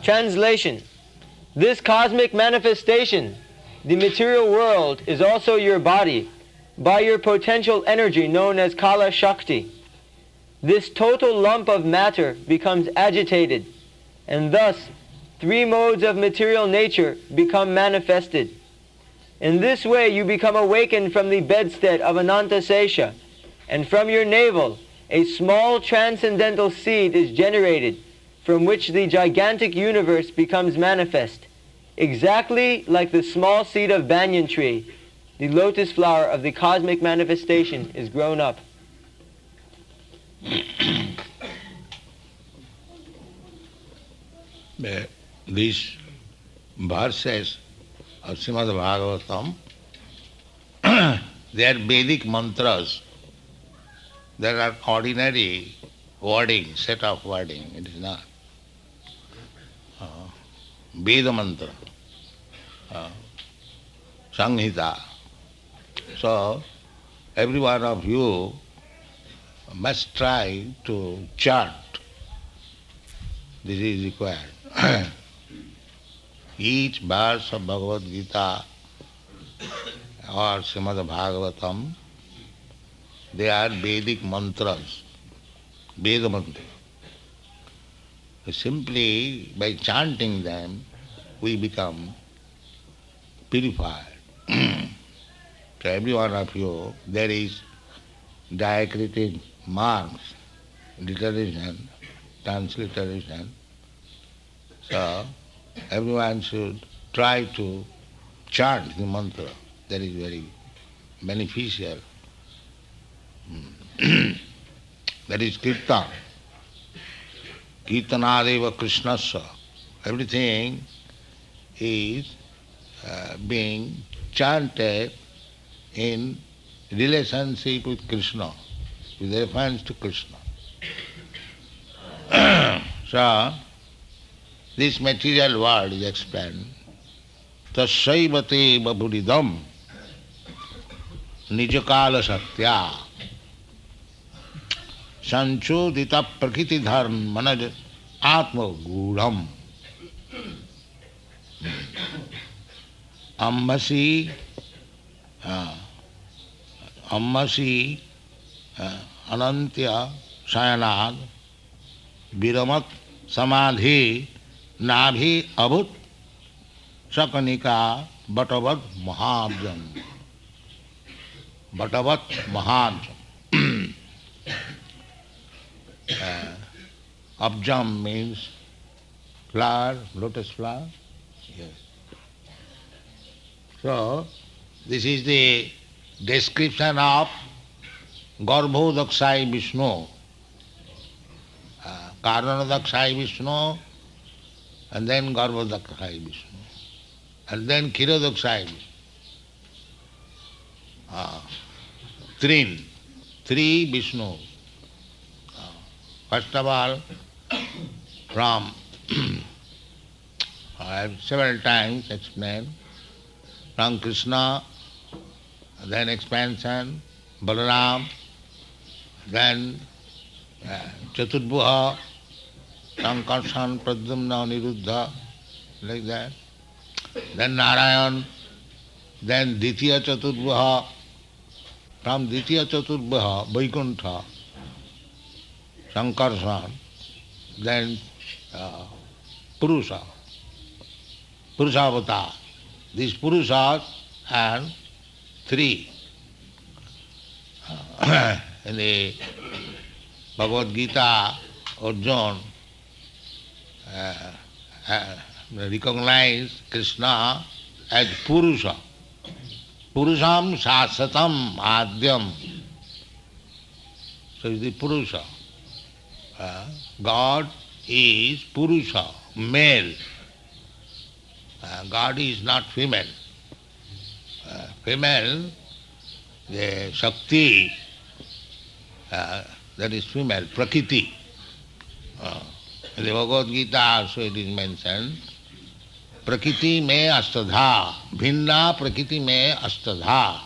Translation: this cosmic manifestation, the material world, is also your body, by your potential energy known as Kala Shakti. This total lump of matter becomes agitated, and thus three modes of material nature become manifested. In this way you become awakened from the bedstead of Anantasesha, and from your navel a small transcendental seed is generated, from which the gigantic universe becomes manifest, exactly like the small seed of banyan tree. The lotus flower of the cosmic manifestation is grown up. These verses of Srimad Bhagavatam, they are Vedic mantras. There are ordinary wording, set of wording. It is not Veda mantra, Sanghita. So, every one of you must try to chant. This is required. Each verse of Bhagavad Gita or Srimad Bhagavatam, they are Vedic mantras, Veda mantra. Simply by chanting them, we become purified. To every one of you, there is diacritic marks, literation, transliteration. So, everyone should try to chant the mantra. That is very beneficial. That is kirtan. Kirtanadeva Krishnasya. Everything is being chanted in relationship with Krishna, with reference to Krishna. So, this material world is explained. Tasyaivate baburidam nijakala satya sanchodita prakriti dharm manaj atma gudham ambasi anantya sayanad viramat samadhi nabhi abhut sakanika batavat mahabjam. Batavat mahabjam. Abjam means flower, lotus flower. Yes. So, this is the description of Garbhodaksai Vishnu, Karanadaksai Vishnu, and then Garbhodaksai Vishnu, and then Kshirodaksai Vishnu. Three Vishnu. First of all, from I have several times explained, from Krishna, then expansion, Balaram, then Chaturbhuha, Sankarshan, Pradyumna, Niruddha, like that. Then Narayan, then Ditya Chaturbhuha, from Ditya Chaturbhuha, Vaikuntha, Sankarshan, then Purusha, Purusavatar. These Purushas are three. In the Bhagavad Gita, Arjuna recognized Krishna as Purusha. Purusham Shasatam Adhyam. So is the Purusha. God is Purusha, male. God is not female. Female, the Shakti, that is female, Prakriti. In the Bhagavad Gita also it is mentioned, Prakriti me astadha, bhinna prakriti me astadha.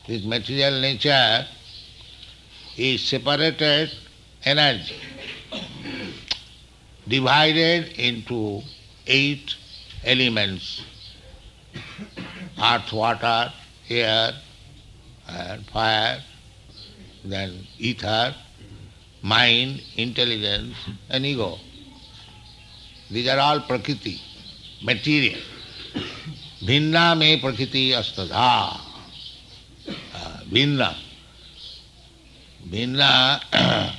This material nature is separated energy. divided into 8 elements: earth, water, air, and fire, then ether, mind, intelligence, and ego. These are all prakriti, material. Bhinna me prakriti astadha. Bhinna. Bhinna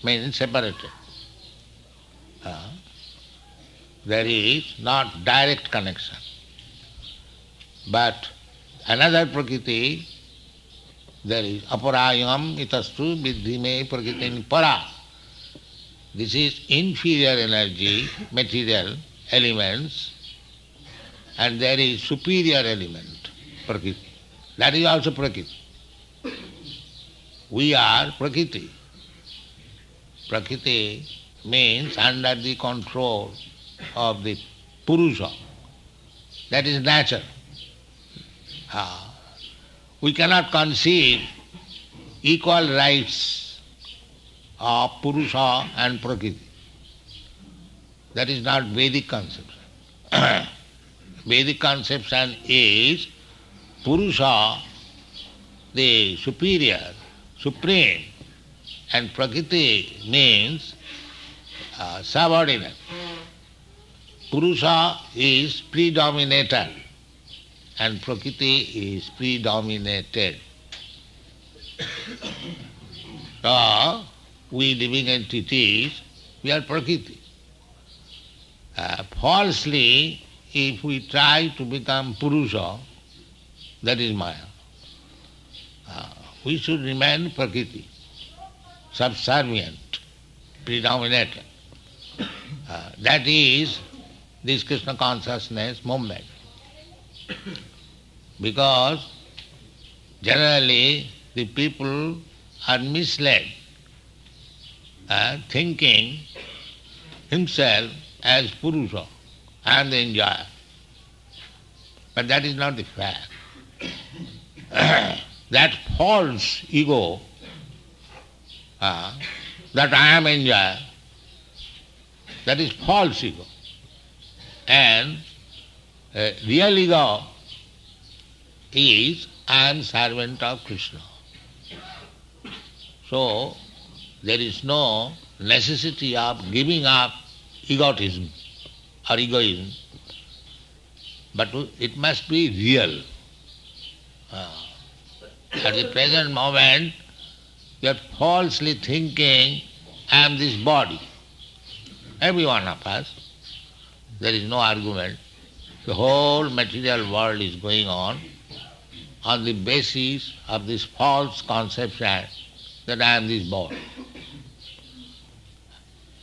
means separated. There is not direct connection. But another prakriti, there is aparayam itastu vidhi me prakriti para. This is inferior energy, material elements, and there is superior element, prakriti. That is also prakriti. We are prakriti. Prakriti means under the control of the Purusha. That is nature. We cannot conceive equal rights of Purusha and Prakriti. That is not Vedic conception. Vedic conception is Purusha, the superior, supreme, and Prakriti means subordinate. Purusha is predominator and Prakriti is predominated. So, we living entities, we are Prakriti. Falsely, if we try to become Purusha, that is Maya. We should remain Prakriti, subservient, predominated. That is this Krishna consciousness movement. Because generally the people are misled, thinking himself as Purusha, I am the enjoyer. But that is not the fact. That false ego, that I am enjoyer, that is false ego. And real ego is I am servant of Krishna. So there is no necessity of giving up egotism or egoism, but it must be real. At the present moment, you are falsely thinking, I am this body. Every one of us, there is no argument. The whole material world is going on the basis of this false conception that I am this body.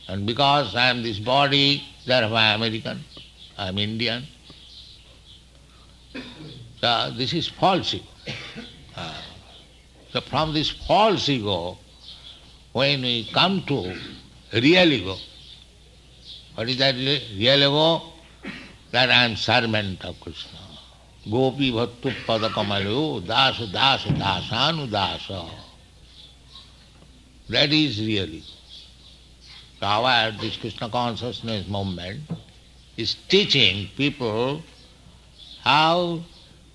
And because I am this body, therefore I am American, I am Indian. So this is false ego. So from this false ego, when we come to real ego, what is that real ego? That I am servant of Krishna. Gopi bhattu padakamalu dasa dasa dasanu dasa. That is real ego. So our this Krishna consciousness movement is teaching people how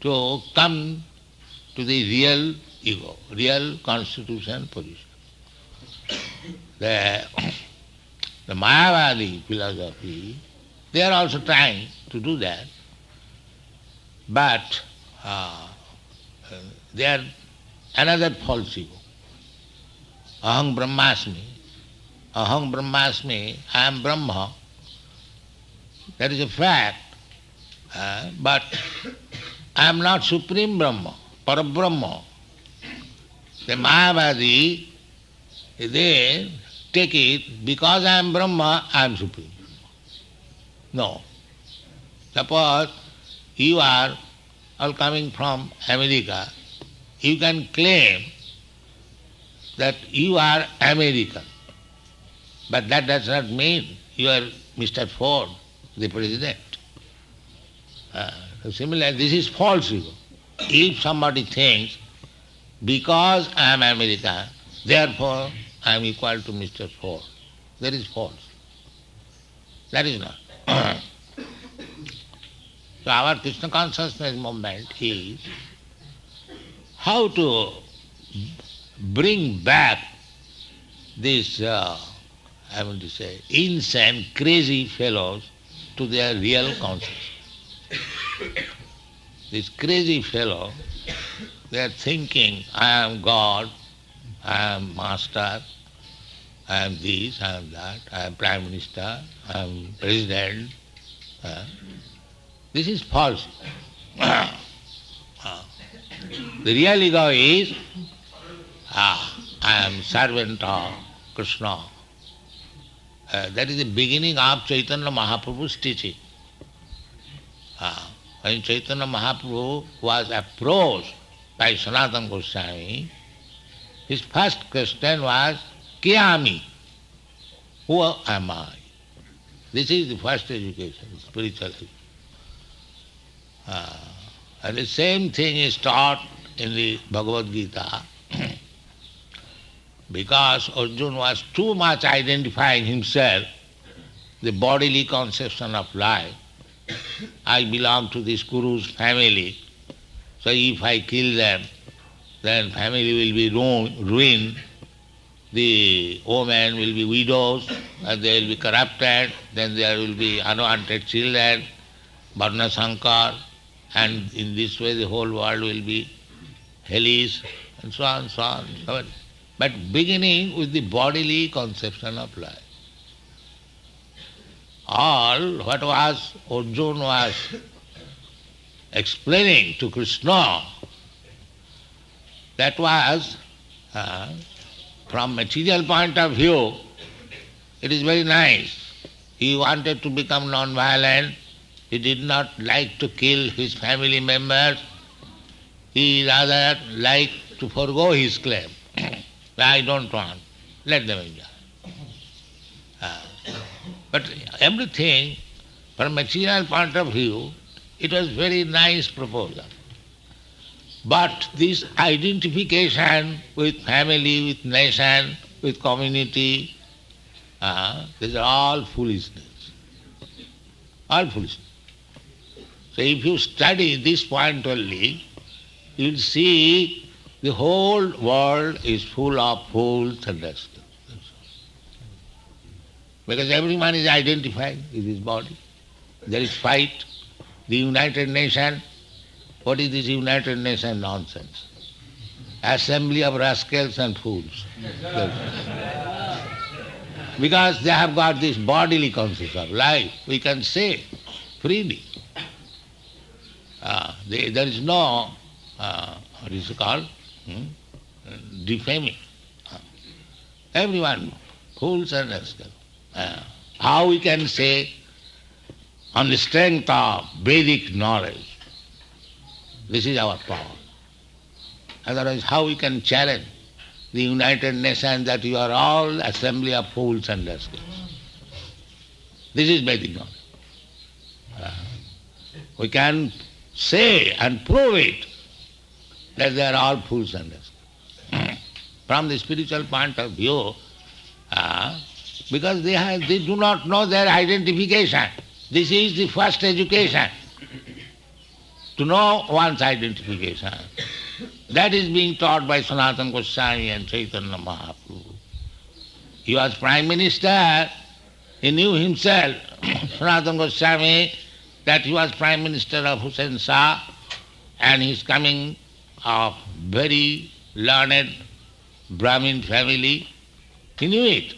to come to the real ego, real constitution position. The Mayavadi philosophy, they are also trying to do that, but they are another false ego. Aham Brahmasmi. Aham Brahmasmi, I am Brahma. That is a fact, but I am not Supreme Brahma, Parabrahma. The Mayavadi, they take it, because I am Brahma, I am Supreme. No. Suppose you are all coming from America, you can claim that you are American, but that does not mean you are Mr. Ford, the president. Similarly, this is false ego. If somebody thinks, because I am American, therefore I am equal to Mr. Ford, that is false. That is not. So our Krishna consciousness movement is how to bring back these, I want to say, insane, crazy fellows to their real consciousness. This crazy fellow, they are thinking, I am God, I am master, I am this, I am that, I am Prime Minister, I am President. This is false. The real ego is, I am servant of Krishna. That is the beginning of Chaitanya Mahaprabhu's teaching. When Chaitanya Mahaprabhu was approached by Sanatana Goswami, his first question was, Kiyami? Who am I? This is the first education, spiritual education. And the same thing is taught in the Bhagavad Gita. Because Arjuna was too much identifying himself, the bodily conception of life. I belong to this Kuru's family, so if I kill them, then family will be ruined, the women will be widows, and they will be corrupted, then there will be unwanted children, Varna Sankar, and in this way the whole world will be hellish, and so on, so on, so on. But beginning with the bodily conception of life. All what was Arjuna was explaining to Krishna, that was, from material point of view, it is very nice. He wanted to become non-violent. He did not like to kill his family members. He rather liked to forgo his claim. I don't want. Let them enjoy. But everything, from material point of view, it was very nice proposal. But this identification with family, with nation, with community, these are all foolishness. All foolishness. So if you study this point only, you will see the whole world is full of fools and rascals. Because everyone is identified with his body. There is fight. The United Nations, what is this United Nations nonsense? Assembly of rascals and fools. Because they have got this bodily concept of life, we can say freely. There is no, what is it called? Defaming. Everyone, fools and rascals. How we can say, on the strength of Vedic knowledge, this is our power. Otherwise, how we can challenge the United Nations that you are all assembly of fools and rascals? This is Vedic knowledge. We can say and prove it that they are all fools and rascals. From the spiritual point of view, because they do not know their identification. This is the first education, to know one's identification. That is being taught by Sanatana Goswami and Chaitanya Mahaprabhu. He was Prime Minister, he knew himself, Sanatana Goswami, that he was Prime Minister of Hussain Shah, and he is coming of very learned Brahmin family. He knew it.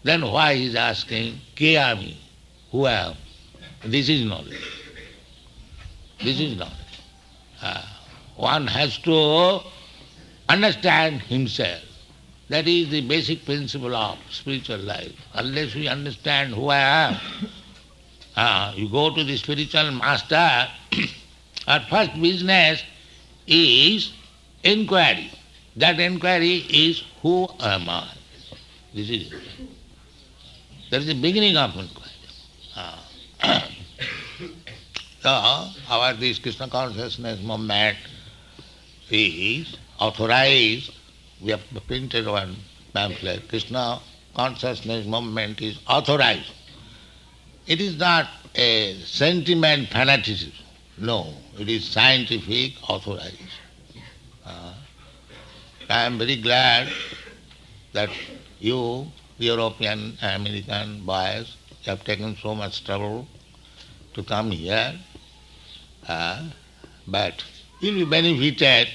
Then why he is asking, Kiyami, who am? This is knowledge. This is knowledge. One has to understand himself. That is the basic principle of spiritual life. Unless we understand who I am, you go to the spiritual master, our first business is inquiry. That inquiry is, who am I? This is it. That is the beginning of inquiry. So, our this Krishna consciousness movement is authorized. We have printed one pamphlet. Krishna consciousness movement is authorized It is not a sentiment fanaticism. No, it is scientific authorization. Uh, I am very glad that you, European, American boys, have taken so much trouble to come here. But you'll be benefited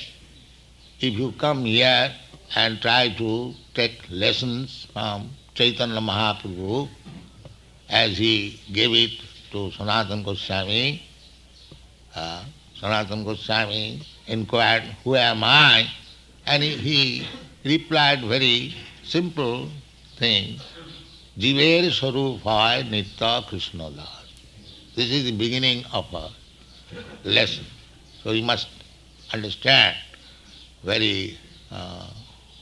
if you come here and try to take lessons from Chaitanya Mahaprabhu as he gave it to Sanatana Goswami. Sanatana Goswami inquired, "Who am I?" And he replied very simple thing, Jiver Sarupaya Nitya Krishna Das. This is the beginning of a lesson. So you must understand very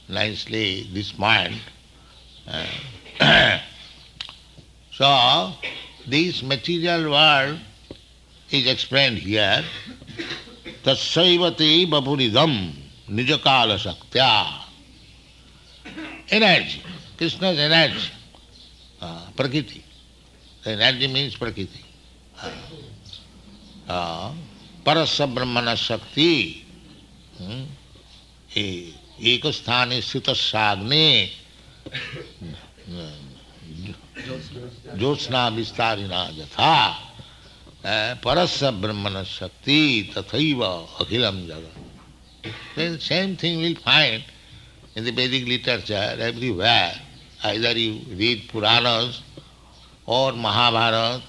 nicely this mind. So this material world is explained here. Tasaivati bapuridam nijakala saktya. Energy. Krishna's energy. Prakriti. The energy means Prakriti. Parasya Brahmana Shakti. Ekasthane Sitasagni Jyotsna Vistarina Jatha. Parasya Brahmana Shakti Tathaiva Akhilam Jagat. The same thing we'll find in the Vedic literature everywhere. Either you read Puranas or Mahabharata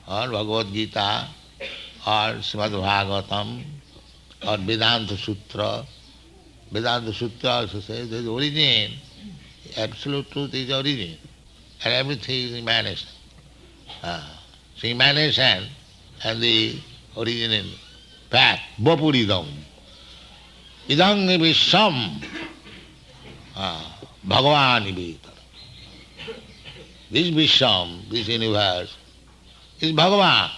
or Bhagavad Gita or Srimad Bhagavatam or Vedanta Sutra. Vedanta Sutra also says there is origin. Absolute truth is origin. And everything is emanation. So emanation and the origin in fact, Vapuridam. Idang Visham Bhagavan Nivedana. This Visham, this universe, is Bhagavan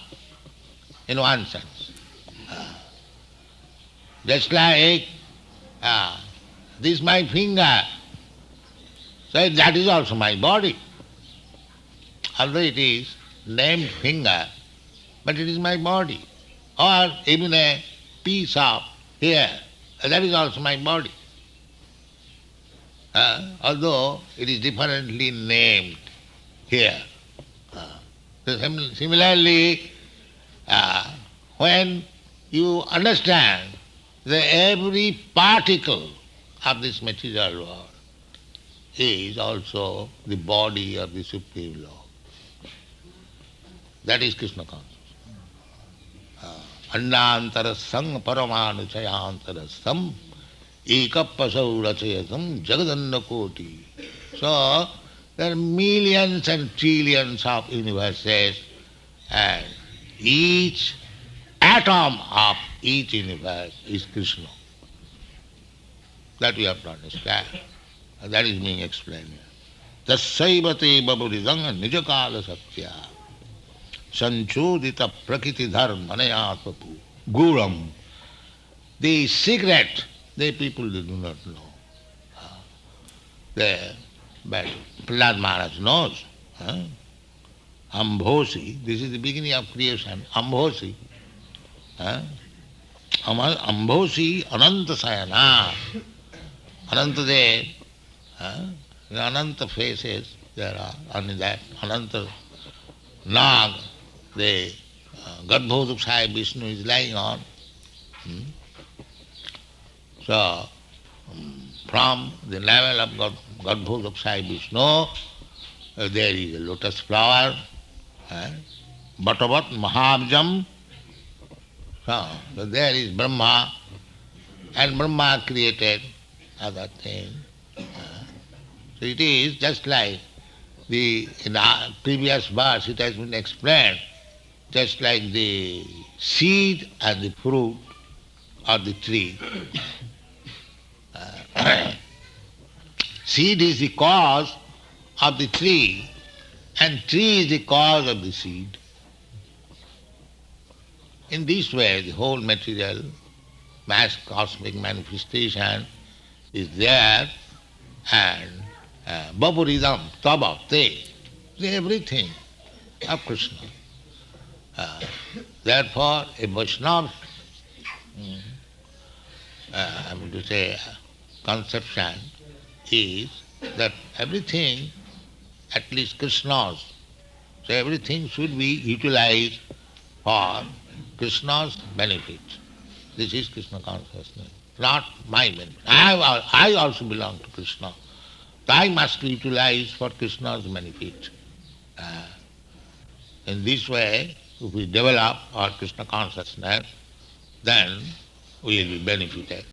in one sense. Just like this my finger, so that is also my body. Although it is named finger, but it is my body. Or even a piece of hair, that is also my body. Although it is differently named here. Similarly, when you understand that every particle of this material world is also the body of the Supreme Lord. That is Krishna consciousness. Annantara sang paramanu chayantara sam ekapasau rachayatam jagadanna koti. So there are millions and trillions of universes, and each atom of each universe is Krishna. That we have to understand. That is being explained here. Tasaivate baburidanga nijakala satya sanchodita prakriti dharmanaya papu guram. The secret, the people they do not know. But Prahlad Maharaj knows. Ambhosi, this is the beginning of creation. Ambhosi. Ambhosi Ananta Sayana. Ananta Dev. The Ananta faces there are, only that Ananta Nag, the Garbhodakshaya Vishnu is lying on. So, from the level of Garbhodakshaya Vishnu, there is a lotus flower, Bhattavat Mahabjam. So there is Brahma, and Brahma created other things. So it is just like in the previous verse it has been explained, just like the seed and the fruit of the tree. Seed is the cause of the tree, and tree is the cause of the seed. In this way, the whole material, mass cosmic manifestation is there, and Vapuridam, Tabhakti, everything. of Krishna. Therefore, a Vaishnava, I mean to say, conception is that everything, at least Krishna's, so everything should be utilized for Krishna's benefit. This is Krishna consciousness, not my benefit. I also belong to Krishna. So I must be utilized for Krishna's benefit. In this way, if we develop our Krishna consciousness, then we will be benefited.